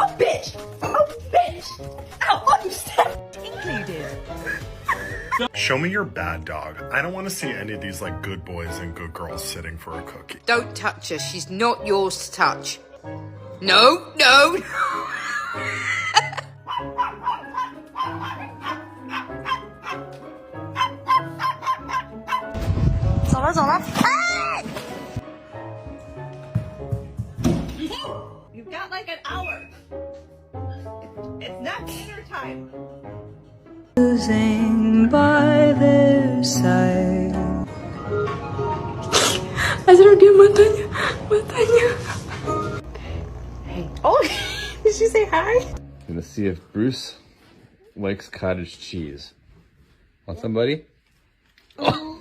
Oh, bitch! Oh, bitch! Ow, oh, you said included. Show me your bad dog. I don't want to see any of these like good boys and good girls sitting for a cookie. Don't touch her. She's not yours to touch. No, no. 走了走了，哎 You've got like an hour. It's not dinner time. Losing by their side. Azra dia matanya, matanya. Hey. Oh, did she say hi? Gonna see if Bruce likes cottage cheese. Want somebody? Oh.